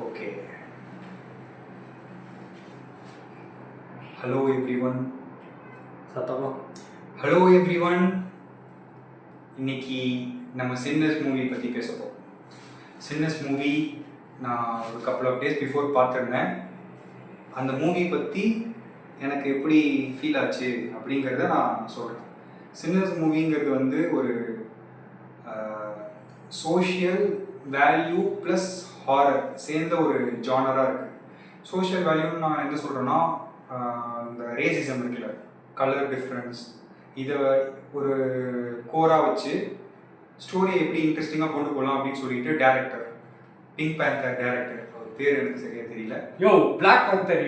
Okay. Hello everyone. சத்தமா Hello everyone. இன்னைக்கு நம்ம சின்னஸ் மூவி பற்றி பேசப்போம். சின்னஸ் மூவி நான் ஒரு கப்புள் ஆஃப் டேஸ் பிஃபோர் பார்த்துருந்தேன். அந்த மூவி பற்றி எனக்கு எப்படி ஃபீல் ஆச்சு அப்படிங்கிறத நான் சொல்கிறேன். சின்னஸ் மூவிங்கிறது வந்து ஒரு சோஷியல் வேல்யூ ப்ளஸ் ஹாரர் சேர்ந்த ஒரு ஜானராக இருக்குது. சோஷியல் வேல்யூன்னு நான் என்ன சொல்கிறேன்னா, இந்த ரேசிசம் இருக்குல்ல, கலர் டிஃப்ரென்ஸ், இதை ஒரு கோராக வச்சு ஸ்டோரியை எப்படி இன்ட்ரெஸ்டிங்காக கொண்டு போகலாம் அப்படின்னு சொல்லிட்டு டேரக்டர், பிங்க் பேந்தர் டேரக்டர், அவர் பேர் எனக்கு சரியாக தெரியல. Black Panther.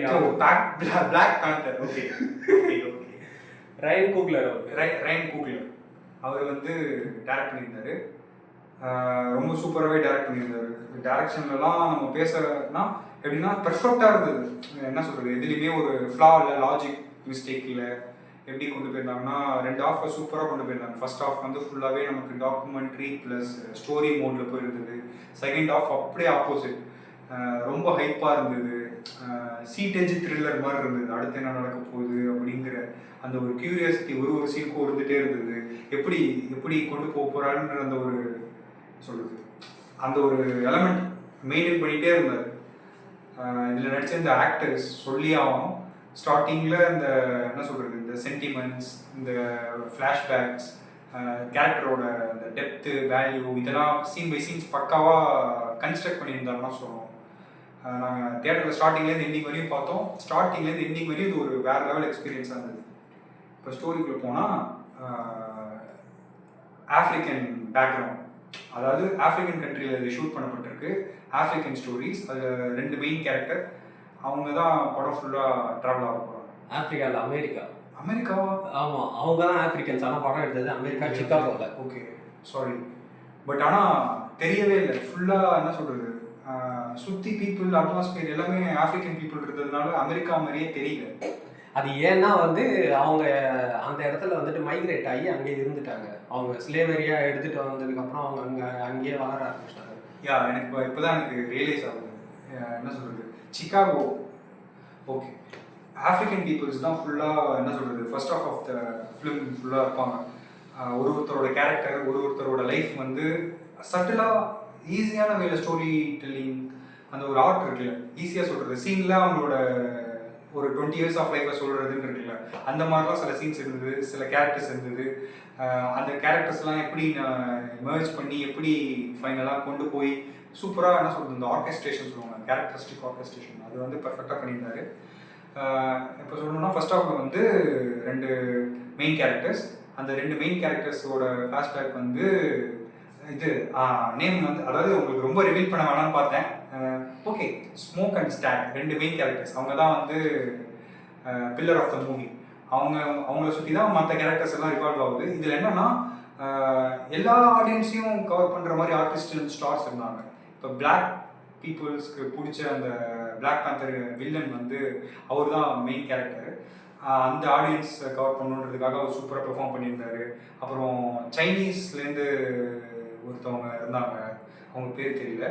Black Panther. Okay okay okay Ryan Coogler. Ryan Coogler அவர் வந்து டேரக்ட் பண்ணியிருந்தாரு. ரொம்ப சூப்பராகவே டேரக்ட் பண்ணியிருந்தாரு. டேரக்ஷன்லலாம் நம்ம பேசுகிறதுனா எப்படின்னா பெர்ஃபெக்டாக இருந்தது. என்ன சொல்கிறது, எதுலேயுமே ஒரு ஃப்ளா இல்லை, லாஜிக் மிஸ்டேக் இல்லை. எப்படி கொண்டு போயிருந்தாங்கன்னா, 2 ஹாஃபை சூப்பராக கொண்டு போயிருந்தாங்க. ஃபர்ஸ்ட் ஹாஃப் வந்து ஃபுல்லாகவே நமக்கு டாக்குமெண்ட்ரி ப்ளஸ் ஸ்டோரி மோடில் போயிருந்தது. செகண்ட் ஹாஃப் அப்படியே ஆப்போசிட், ரொம்ப ஹைப்பாக இருந்தது. சீட்டேஜ் த்ரில்லர் மாதிரி இருந்தது. அடுத்து என்ன நடக்க போகுது அப்படிங்கிற அந்த ஒரு கியூரியாசிட்டி ஒரு சீனுக்கும் இருந்துகிட்டே இருந்தது. எப்படி எப்படி கொண்டு போக போகிறான்ற அந்த ஒரு சொல்லுது, அந்த ஒரு எலமெண்ட் மெயின்டைன் பண்ணிகிட்டே இருந்தார். இதில் நடித்த இந்த ஆக்டர்ஸ் சொல்லி ஆகணும். ஸ்டார்டிங்கில் இந்த என்ன சொல்கிறது, இந்த சென்டிமெண்ட்ஸ், இந்த ஃப்ளாஷ்பேக்ஸ், கேரக்டரோட அந்த டெப்த்து, வேல்யூ, இதெல்லாம் சீன் பை சீன்ஸ் பக்காவாக கன்ஸ்ட்ரக்ட் பண்ணியிருந்தாருன்னா சொல்லுவோம். நாங்கள் தியேட்டரில் ஸ்டார்டிங்லேருந்து எண்டிங் வரையும் பார்த்தோம். ஸ்டார்டிங்லேருந்து எண்டிங் வரையும் இது ஒரு வேறு லெவல் எக்ஸ்பீரியன்ஸாக இருந்தது. இப்போ ஸ்டோரிக்குள்ளே போனால், ஆஃப்ரிக்கன் பேக்ரவுண்ட், அதாவது ஆஃப்ரிக்கன் கண்ட்ரியில் இது ஷூட் பண்ணப்பட்டிருக்கு. African stories. அதில் 2 மெயின் கேரக்டர், அவங்க தான் படம் ஃபுல்லாக ட்ராவல் ஆக போகிறாங்க. ஆஃப்ரிக்காவில் அமெரிக்காவா? ஆமாம், அவங்க தான் ஆஃப்ரிக்கன்ஸ். ஆனால் படம் எடுத்தது அமெரிக்கா, சிக்காகோவில். Okay, sorry. பட் ஆனால் தெரியவே இல்லை. ஃபுல்லாக என்ன சொல்கிறது, சுற்றி பீப்புள், அட்மாஸ்பியர் எல்லாமே ஆஃப்ரிக்கன் பீப்புள் இருந்ததுனால அமெரிக்கா மாதிரியே தெரியல. அது ஏன்னா வந்து அவங்க அந்த இடத்துல வந்துட்டு மைக்ரேட் ஆகி அங்கேயே இருந்துட்டாங்க. அவங்க ஸ்லேவரியாக எடுத்துகிட்டு வந்ததுக்கப்புறம் அவங்க அங்கேயே வளர ஆரம்பிச்சிட்டாங்க. எனக்கு இப்போ தான் எனக்கு ரியலைஸ் ஆகுது. என்ன சொல்கிறது, சிக்காகோ. ஓகே, ஆஃப்ரிக்கன் பீப்புள்ஸ் தான் ஃபுல்லாக என்ன சொல்கிறது, ஃபர்ஸ்ட் ஆஃப் த ஃபிலிம் ஃபுல்லாக இருப்பாங்க. ஒருத்தரோட கேரக்டர், ஒருத்தரோட லைஃப் வந்து சட்டிலாக ஈஸியான வேலை ஸ்டோரி டெல்லிங், அந்த ஒரு ஆர்ட் இருக்குல்ல, ஈஸியாக சொல்கிறது. சீனில் அவங்களோட ஒரு 20 years ஆஃப் லைஃப்பை சொல்கிறதுன்னு இருக்குல்ல, அந்த மாதிரிலாம் சில சீன்ஸ் இருந்தது, சில கேரக்டர்ஸ் இருந்தது. அந்த கேரக்டர்ஸ்லாம் எப்படி மர்ஜ் பண்ணி எப்படி ஃபைனலாக கொண்டு போய் சூப்பராக என்ன சொல்கிறது, இந்த ஆர்கெஸ்ட்ரேஷன் சொல்லுவாங்க, கேரக்டரிஸ்டிக் ஆர்கெஸ்ட்ரேஷன், அது வந்து பர்ஃபெக்டாக பண்ணியிருந்தாரு. இப்போ சொல்லணும்னா ஃபர்ஸ்ட் ஹாஃபில் வந்து 2 மெயின் கேரக்டர்ஸ், அந்த 2 மெயின் கேரக்டர்ஸோட ஃப்ளாஷ்பேக் வந்து இது நேம் வந்து, அதாவது உங்களுக்கு ரொம்ப ரிவீல் பண்ண வேணாம்னு பார்த்தேன். Okay, smoke and stack 2 main characters, அவங்க தான் வந்து பில்லர் ஆஃப் த மூவி. அவங்கள சுற்றி தான் மற்ற கேரக்டர்ஸ் எல்லாம் ரிவால்வ் ஆகுது. இதில் என்னன்னா, எல்லா ஆடியன்ஸையும் கவர் பண்ணுற மாதிரி ஆர்டிஸ்ட் அண்ட் ஸ்டார்ஸ் இருந்தாங்க. இப்போ பிளாக் பீப்புள்ஸ்க்கு பிடிச்ச அந்த பிளாக் பேந்தர் வில்லன் வந்து அவர் தான் மெயின் கேரக்டர். அந்த ஆடியன்ஸ் கவர் பண்ணணுன்றதுக்காக அவர் சூப்பராக பெர்ஃபார்ம் பண்ணியிருந்தாரு. அப்புறம் சைனீஸ்லேருந்து ஒருத்தவங்க இருந்தாங்க, அவங்க பேர் தெரியல,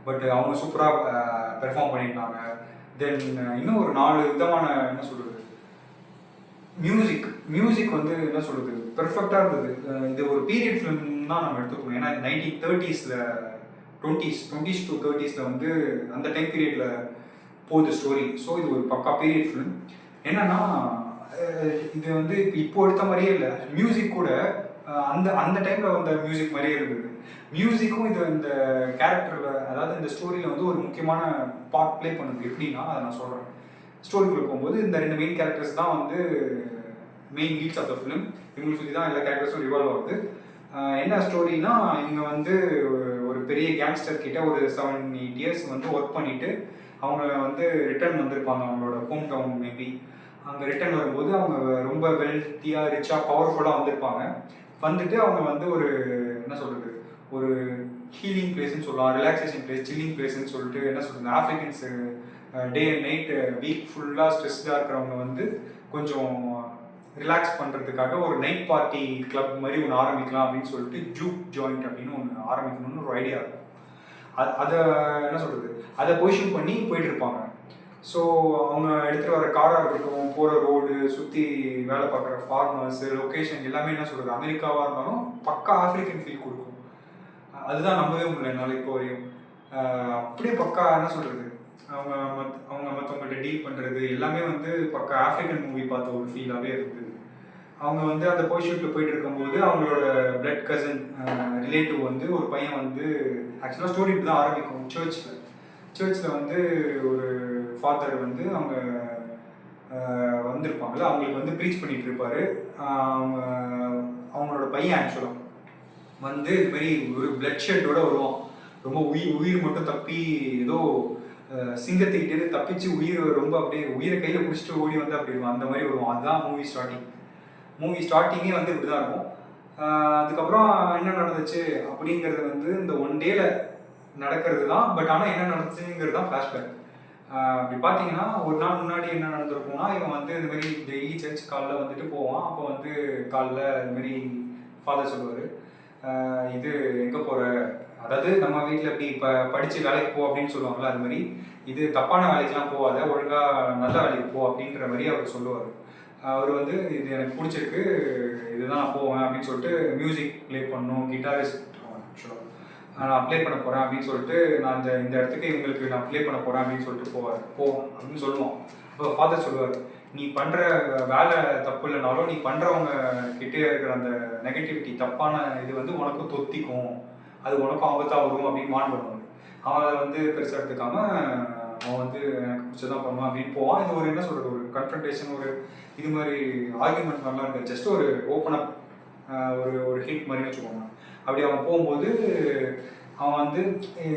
பட் அவங்க சூப்பராக பெர்ஃபார்ம் பண்ணியிருந்தாங்க. தென் இன்னும் ஒரு 4 விதமான என்ன சொல்கிறது, மியூசிக் வந்து என்ன சொல்கிறது பெர்ஃபெக்டாக இருந்தது. இது ஒரு பீரியட் ஃபிலிம் தான் நம்ம எடுத்துக்கணும். ஏன்னா 1930s 20s to 30s வந்து அந்த டைம் பீரியடில் போகுது ஸ்டோரி. ஸோ இது ஒரு பக்கா பீரியட் ஃபிலிம். என்னன்னா, இது வந்து இப்போ எடுத்த மாதிரியே இல்லை. மியூசிக் கூட அந்த டைமில் வந்த மியூசிக் மாதிரியே இருந்தது. மியூசிக்கும் இது இந்த கேரக்டரில், அதாவது இந்த ஸ்டோரியில் வந்து ஒரு முக்கியமான பார்ட் ப்ளே பண்ணுது. எப்படின்னா, அதை நான் சொல்கிறேன். ஸ்டோரிக்குள்ளே போகும்போது இந்த 2 மெயின் கேரக்டர்ஸ் தான் வந்து main leads of the film. இவங்களுக்கு சுற்றி தான் எல்லா கேரக்டர்ஸும் ரிவால்வ் ஆகுது. என்ன ஸ்டோரினா, இவங்க வந்து ஒரு பெரிய கேங்ஸ்டர் கிட்ட ஒரு 7-8 years வந்து ஒர்க் பண்ணிவிட்டு அவங்க வந்து ரிட்டர்ன் வந்திருப்பாங்க அவங்களோட ஹோம் டவுன். மேபி அங்கே ரிட்டர்ன் வரும்போது அவங்க ரொம்ப வெல்த்தியாக, ரிச்சாக, பவர்ஃபுல்லாக வந்திருப்பாங்க. வந்துட்டு அவங்க வந்து ஒரு என்ன சொல்கிறது, ஒரு ஹீலிங் பிளேஸ்ன்னு சொல்லலாம், ரிலாக்ஸேஷன் பிளேஸ், சில்லிங் பிளேஸ்ன்னு சொல்லிட்டு என்ன சொல்கிறது, ஆஃப்ரிக்கன்ஸு டே அண்ட் நைட் வீக் ஃபுல்லாக ஸ்ட்ரெஸ்டாக இருக்கிறவங்க வந்து கொஞ்சம் ரிலாக்ஸ் பண்ணுறதுக்காக ஒரு நைட் பார்ட்டி கிளப் மாதிரி ஒன்று ஆரம்பிக்கலாம் அப்படின்னு சொல்லிட்டு ஜூக் ஜாயிண்ட் அப்படின்னு ஒன்று ஆரம்பிக்கணும்னு ஒரு ஐடியா இருக்கும். அதை என்ன சொல்கிறது, அதை பொசிஷன் பண்ணி போயிட்டு இருப்பாங்க. ஸோ அவங்க எடுத்துகிட்டு வர காராக இருக்கட்டும், போகிற ரோடு, சுற்றி வேலை பார்க்குற ஃபார்மர்ஸு, லொக்கேஷன் எல்லாமே என்ன சொல்கிறது, அமெரிக்காவாக இருந்தாலும் பக்கா ஆஃப்ரிக்கன் ஃபீல் கொடுக்கும். அதுதான் நம்பவே முடியல என்னால் இப்போ வரையும். அப்படியே பக்கா என்ன சொல்கிறது, அவங்க மற்றவங்கள்ட்ட டீல் பண்ணுறது எல்லாமே வந்து பக்கா ஆஃப்ரிக்கன் மூவி பார்த்த ஒரு ஃபீலாகவே இருந்தது. அவங்க வந்து அந்த போய்ஷூட்டில் போயிட்டு இருக்கும்போது அவங்களோட பிளட் கசின் ரிலேட்டிவ் வந்து ஒரு பையன் வந்து, ஆக்சுவலாக ஸ்டோரி இப்படி தான் ஆரம்பிக்கும். சர்ச்சில் வந்து ஒரு ஃபாதர் வந்து அவங்க வந்திருப்பாங்கள்ல, அவங்களுக்கு வந்து ப்ரீச் பண்ணிகிட்டு இருப்பார். அவங்களோட பையன் ஆக்சுவலாக வந்து இது மாதிரி ஒரு பிளட் ஷெட்டோட வருவான். ரொம்ப உயிர் மட்டும் தப்பி ஏதோ சிங்கத்துக்கிட்டே தப்பிச்சு உயிர் ரொம்ப அப்படியே உயிரை கையில் பிடிச்சிட்டு ஓடி வந்து அப்படி இருக்கும், அந்த மாதிரி வருவான். அதுதான் மூவி ஸ்டார்டிங்கே வந்து இப்படி தான் இருக்கும். அதுக்கப்புறம் என்ன நடந்துச்சு அப்படிங்கிறது வந்து இந்த ஒன் டேல நடக்கிறது தான். பட் ஆனால் என்ன நடந்துச்சுங்கிறது தான் ஃப்ளாஷ்பேக். அப்படி பார்த்தீங்கன்னா ஒரு நாள் முன்னாடி என்ன நடந்திருக்கும்னா, இவன் வந்து இந்த மாதிரி டெய்லி சர்ச் காலைல வந்துட்டு போவான். அப்போ வந்து காலைல இந்த மாதிரி ஃபாதர் சொல்லுவார், இது எங்கே போகிற, அதாவது நம்ம வீட்டில் எப்படி இப்போ படித்து வேலைக்கு போ அப்படின்னு சொல்லுவாங்களா, அது மாதிரி இது தப்பான வேலைக்கெலாம் போகாத, ஒழுங்காக நல்ல வேலைக்கு போ அப்படின்ற மாதிரி அவர் சொல்லுவார். அவர் வந்து இது எனக்கு பிடிச்சிருக்கு, இதுதான் நான் போவேன் அப்படின்னு சொல்லிட்டு மியூசிக் ப்ளே பண்ணணும், கிட்டாரிஸ்ட் ஆக்சுவலாக நான் ப்ளே பண்ண போகிறேன் அப்படின்னு சொல்லிட்டு, நான் இந்த இடத்துக்கு இவங்களுக்கு நான் ப்ளே பண்ண போகிறேன் அப்படின்னு சொல்லிட்டு போவோம் அப்படின்னு சொல்லுவோம். அப்போ ஃபாதர் சொல்லுவார், நீ பண்ணுற வேலை தப்பு இல்லைனாலும் நீ பண்ணுறவங்க கிட்டே இருக்கிற அந்த நெகட்டிவிட்டி தப்பான இது வந்து உனக்கும் தொத்திக்கும், அது உனக்கும் ஆபத்தாக வரும் அப்படின்னு வான் பண்ணுவாங்க. அவன் அதை வந்து பெருசாக எடுத்துக்காம அவன் வந்து எனக்கு பிடிச்சதான் பண்ணுவான் அப்படின்னு போவான். இது ஒரு என்ன சொல்கிறது, ஒரு கன்ஃபரன்டேஷன், ஒரு இது மாதிரி ஆர்கியூமெண்ட் மாதிரிலாம் இருக்குது. ஜஸ்ட் ஒரு ஓப்பனப் ஒரு ஹிட் மாதிரின்னு வச்சுக்கோங்க. அப்படி அவன் போகும்போது அவன் வந்து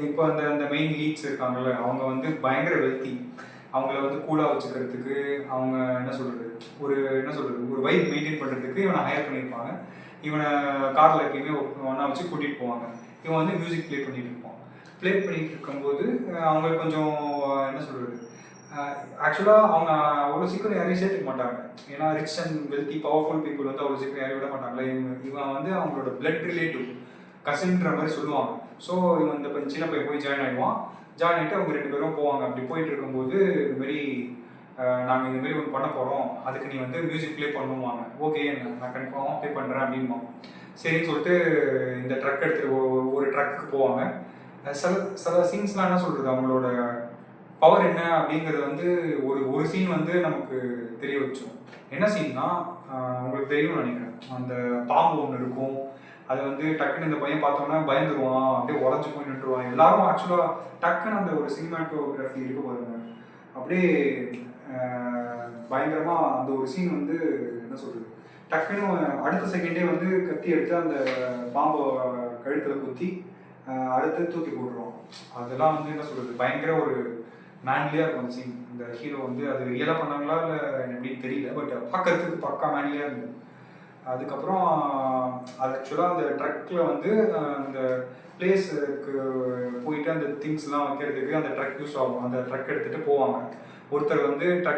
இப்போ அந்த மெயின் லீட்ஸ் இருக்காங்கல்ல, அவங்க வந்து பயங்கர வெல்த்தி. அவங்கள வந்து கூலாக வச்சுக்கிறதுக்கு அவங்க என்ன சொல்கிறது, ஒரு வைப் மெயின்டைன் பண்ணுறதுக்கு இவனை ஹையர் பண்ணியிருப்பாங்க. இவனை காரில் எப்பயுமே ஒன்றா வச்சு கூட்டிகிட்டு போவாங்க. இவன் வந்து மியூசிக் ப்ளே பண்ணிகிட்டு இருக்கும்போது அவங்களுக்கு கொஞ்சம் என்ன சொல்கிறது, ஆக்சுவலாக அவங்க அவ்வளோ சீக்கிரம் யாரையும் சேர்த்துக்க மாட்டாங்க. ஏன்னா rich and wealthy powerful people வந்து அவ்வளோ சீக்கிரம் யாரையும் விட மாட்டாங்களே. இவன் வந்து அவங்களோட பிளட் ரிலேட்டிவ் கசின்ற மாதிரி சொல்லுவாங்க. ஸோ இவன் இந்த சின்ன பையன் போய் ஜாயின் ஆகிட்டு அவங்க 2 பேரும் போவாங்க. அப்படி போயிட்டு இருக்கும்போது இதுமாரி நாங்கள் இதுமாரி ஒன்று பண்ண போகிறோம், அதுக்கு நீ வந்து மியூசிக் ப்ளே பண்ணுவாங்க. ஓகே, நான் கன்ஃபார்மாக ப்ளே பண்ணுறேன் அப்படின்பாங்க. சரின்னு சொல்லிட்டு இந்த ட்ரக் எடுத்துகிட்டு ஒரு ட்ரக்குக்கு போவாங்க. சில சீன்ஸ்லாம் என்ன சொல்கிறது, அவங்களோட பவர் என்ன அப்படிங்கிறது வந்து ஒரு சீன் வந்து நமக்கு தெரிய வச்சோம். என்ன சீன்னா உங்களுக்கு தெரியும்னு நினைக்கிறேன், அந்த பாம்பு ஒன்று இருக்கும். அது வந்து டக்குன்னு இந்த பையன் பார்த்தோன்னா பயந்துருவான், அப்படியே உடஞ்சி போய் நின்றுவான். எல்லாரும் ஆக்சுவலாக டக்குன்னு அந்த ஒரு சினிமாட்டோகிராஃபி இருக்க பாருங்க, அப்படியே பயங்கரமாக அந்த ஒரு சீன் வந்து என்ன சொல்கிறது, டக்குன்னு அடுத்த செகண்டே வந்து கத்தி எடுத்து அந்த பாம்பை கழுத்தில் குத்தி அடுத்து தூக்கி போட்டுருவோம். அதெல்லாம் வந்து என்ன சொல்கிறது, பயங்கர ஒரு மேன்லியாக இருக்கும் அந்த சீன். இந்த ஹீரோ வந்து அது ரியலாக பண்ணாங்களா இல்லை எப்படின்னு தெரியல, பட் பார்க்கறதுக்கு பக்கா மேன்லியாக இருந்தது. அதுக்கப்புறம் அது ஆக்சுவலாக அந்த ட்ரக்கில் வந்து அந்த பிளேஸுக்கு போயிட்டு அந்த திங்ஸ்லாம் வைக்கிறதுக்கு அந்த ட்ரக் யூஸ் ஆகும். அந்த ட்ரக் எடுத்துகிட்டு போவாங்க. ஒருத்தர் வந்து ட்ரக்